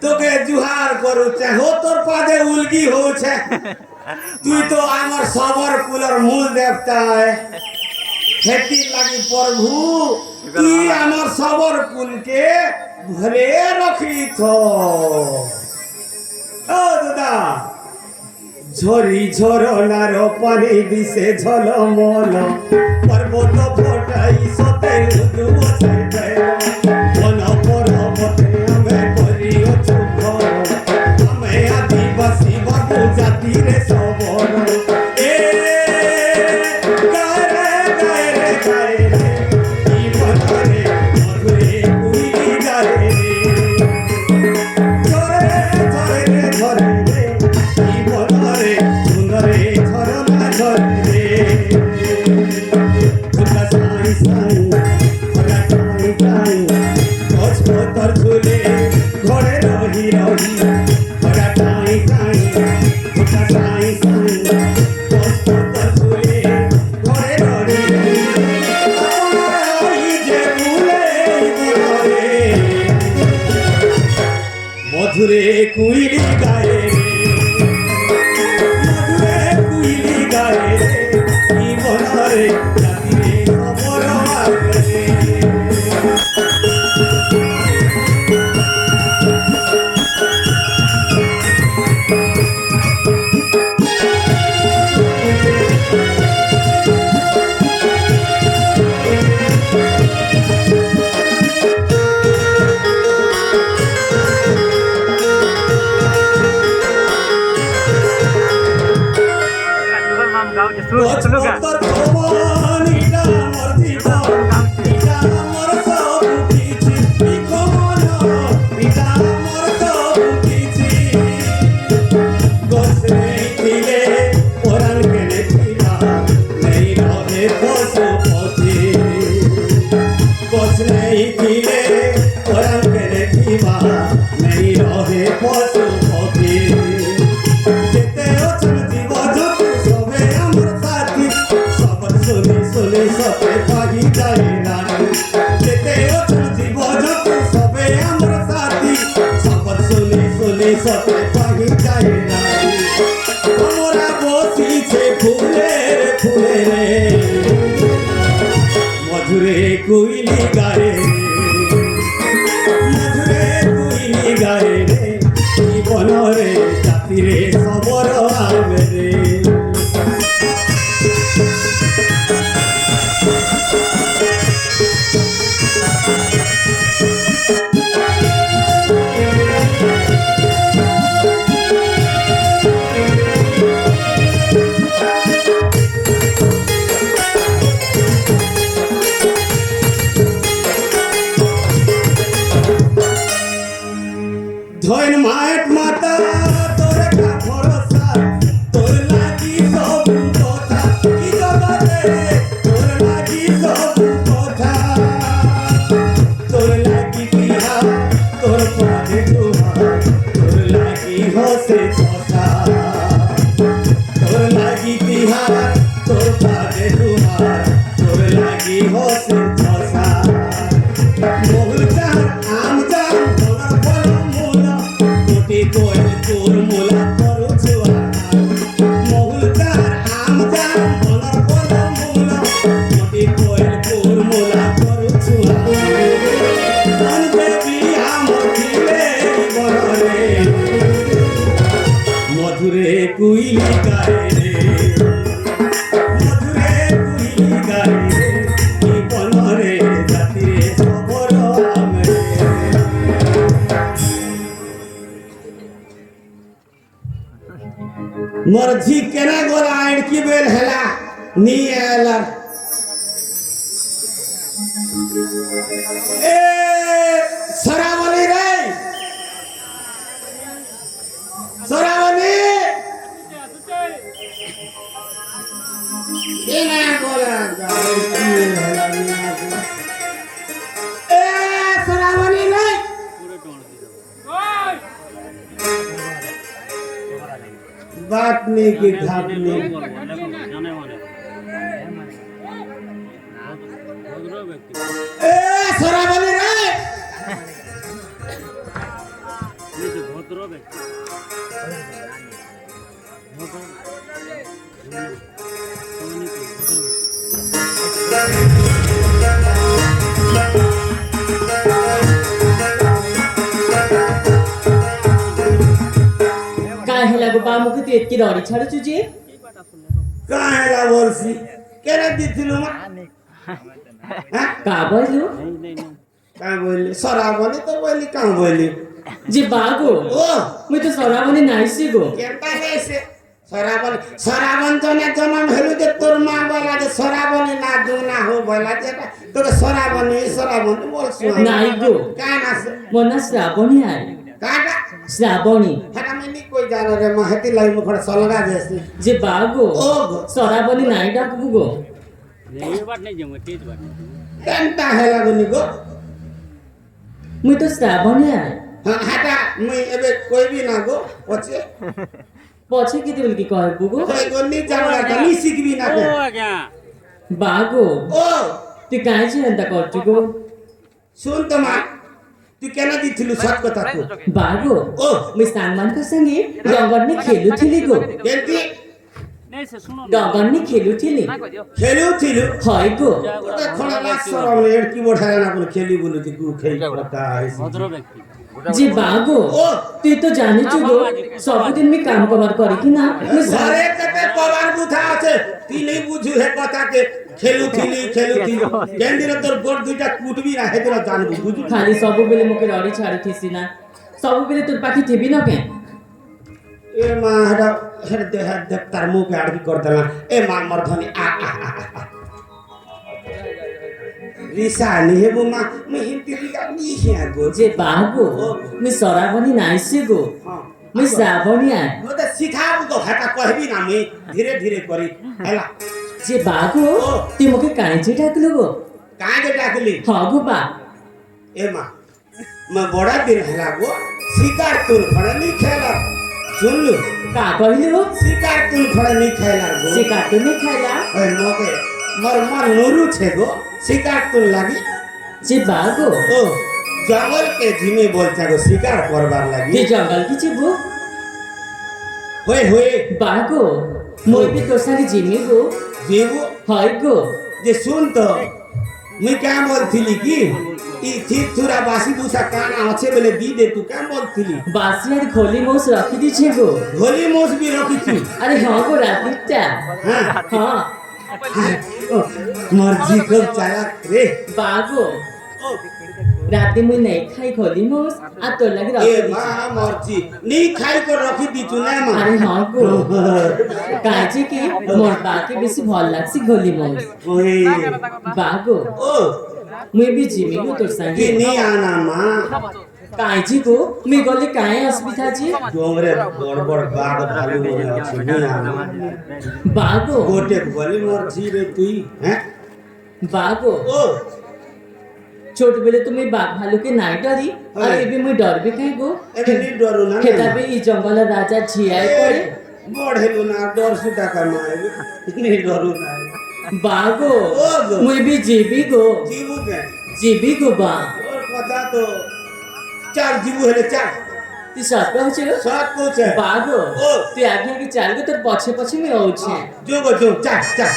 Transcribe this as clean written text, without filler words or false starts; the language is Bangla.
তোকে জুহার করুছে হো তোর পাদে উলগি হচ্ছে তুই তো আমার সবর কুলর মূল দেবতা खेती লাগি প্রভু তুই আমার সবর কুলকে ভরে রাখি থো ও দাদা ঝরি ঝরনার পানি দিছে ঝলমল পর্বত ফটাই সতে দুবছে বন পর্বতে আমি করিও চুপ আমি আদিবাসী বাবু জাতির সবর এ গায়ে গায়ে গায়ে কি বলে মধুরে কুইলি গায়ে ঝরে ঝরে ঝরে কি বলে সুন্দরে ঝরনা ঝরে ফুটা সাই সাই ফুটা সাই সাই গছ পতর ঝুলে ঘরে রহি রহি ফুটা সাই সাই ফুটা সাই সাই গছ পতর ঝুলে ঘরে রহি রহি যে ভুলে বলে মধুরে কুইলি গায়ে মধুরে কুইলি গায়ে কি বলে জাতিরে খবর আসবে তোর ভগবান এটা আমার জীবন এটা আমার সব কিছু বিকমন এটা আমার সব কিছু গছে দিলে ওরান কেনে ছিলা নেই রহে পশু পথে গছে দিলে ওরান কেনে ছিলা নেই রহে পশু পথে যেতে অচল জীব জন্তু সবে আমার সাথী সবর শুনে শুনে সবে পাহি যায় না যেতে অচল জীব জন্তু সবে আমার সাথী সবর শুনে শুনে সবে পাহি যায় না আমরা বসিছে ফুলের ফুলে রে মধুরে কুইলি গায়ে মধুরে কুইলি গায়ে রে জীবনরে জাতিরে খবর আনবে রে ধন মায়ের মাতা তোর কা ভরসা তোর লাগি সব কথা কি জগতে তোর লাগি সব কথা তোর লাগি বিহা তোর পানে তোমার তোর লাগি হসে কথা তোর লাগি বিহা তোর পানে তোমার তোর লাগি হসে কথা মোহল চার আম চার তোর বল মোলা কোটি কোয় তোর মোলা তোর ছোয়া মোহল চার আম চার তোর বল মোলা কোটি কোয় তোর মোলা তোর ছোয়া মন দেবী আমার দিলে বলরে মধুরে কুইলি গায়ে রে মধুরে কুইলি গায়ে রে কি বলরে জাতিরে খবর আমরে मोर झी केना गोरा आड़ की बेल हेला नी एला ए सरावली रे सरावली केना गोरा ए सरावली रे बात नहीं की घाट नहीं ए सरावली रे काय ହେଲା গো বা মুখে তুই এতকি রড়ি ছাড়ুছু যে কাঁ হেলা বলছি কেন দিছিল মা হ্যাঁ কা বললু কাঁ বললি সরা বলি তো বললি কাঁ বললি যে বা গো ও মুই তো সরাবনি নাইছি গো কেনটা নেছে সরাবন জনে জনম হেলু যে তোর মা বলা যে সরাবনি না দু না হো বলা যে তোকে সরাবনি বলছো নাই গো কান আছে মোর না শ্রাবণী আয় কাটা শ্রাবণী হেটা মিনি কই জানো রে মা হেতি লাই মুখড়ে সলগা যেছি যে বা গো ও গো সরাবণী নাই ডাকবু গো কেনটা হেলা গুনি গো মুই তো শ্রাবণী আয় হেটা মুই এবে কইবি না গো পছে পছে কি দিল কি কহবু গো কই গো নি জানা তো নি শিখবি না কে বা গো ও তুই কাই চিন্তা করছু গো শুন তো মা তুই কেন দিছিলু সৎ কথা কো বা গো ও মুই সাংমানকার সঙ্গে জঙ্গলনে খেলুছিলি গো কেনতি জঙ্গলনে খেলুছিলি খেলুছিলু হয় গো এখন লাশ সরম এর কি বঠায় না কোনো খেলি বলু তুই কু খেই কথা আইছি যে বা গো ও তুই তো জানিস গো সবদিন আমি কাম কবার করি কি না মুই ঘরে কেতে কবার বুথা আছে তুই নেই বুঝু হে কথাকে খেলুছিলি কেন্দিরে তোর গোড় দুইটা কুটবি না হেদিন জানবি বুঝু খালি ସବୁବେଳେ মুখে রড়ি ছাড়িছিস না ସବୁବେଳେ তোর পাখি থিবি না কেন এ মা হেডা হেড দেহ দেখ তার মুখে আড়কি করতে না এ মা মর্ধনি রিসা নিহে বুমা মে হিন্দি দিগা নি হিয়া গো যে বা গো মুই সরাবনি নাইছি গো হ্যাঁ মুই শ্রাবণী আয় মতে শিখাবু তো হেটা কইবি না মুই ধীরে ধীরে করি হেলা যে বা গো তুই মুখে কাঁচি ডাকলু গো কাঁকে ডাকলি হ গো বা ए माँ मैं बड़ा दिन हला गो शिकार तुल खड़ा नहीं खेला सुन लो কা কইলু शिकार तुल खड़ा नहीं खेला गो সে কাটুনি খাইলা ओए मोके मर मर नोरू छे गो शिकार तुल लागी যে বা গো ओ जंगल के जिमे बोलता गो शिकार करबार তুই लागी জঙ্গল কি যাবো होए বা গো মই বি তোর সঙ্গে জিমি গো जीवो হয় গো जे सुन तो मैं क्या बोलथिली की ई थी थोड़ा बासी दूसरा कान आछे बोले दी दे तू क्या बोलथिली বাসি আর খলি মোস রাখি দিছে গো होली मोस भी रखी थी আরে হ্যাঁ গো রাতিটা हां হ্যাঁ मर्जी कब चालक रे বা গো রাতে মুই নাই খাই খলি মোস আর তোর লাগি রাখি ए দিছে मां मर्जी नहीं खाई को रखी दी तू ना मां আরে হ্যাঁ গো কাজে কি মোর বাকে বেশি ভাল লাগছে খলি মোস ओए বা গো ओ মুই বি জিমি গো তোর সঙ্গে कि नहीं आना मां কাজে গো মুই গলে কায়ে অসুবিধা জি डोंगरे बड़ बड़ बाग भालू में अछि नहीं आना বা গো गोटे बोली मर्जी रे तू हैं বা গো ओ ছোটবেলে তুমি বাঘ ভালুকে নাই ডরি আর এবে মুই ডরবে কাই গো एबे नहीं डरू ना খেতাবে এই জঙ্গলের রাজা ঝিয়াই পড়ে बढ़ेलु ना डर सुता का मां नहीं डरू ना বা গো ও গো। মুই বি জিবি গো जीवू के জিবি গো বা और पता तो चार जीवू हेले चार তুই সত হচ্ছে सात कुछ है বা গো ও। তুই আগে আগে চাল গো তোর পছে পছে মুই আউছে जो चार चार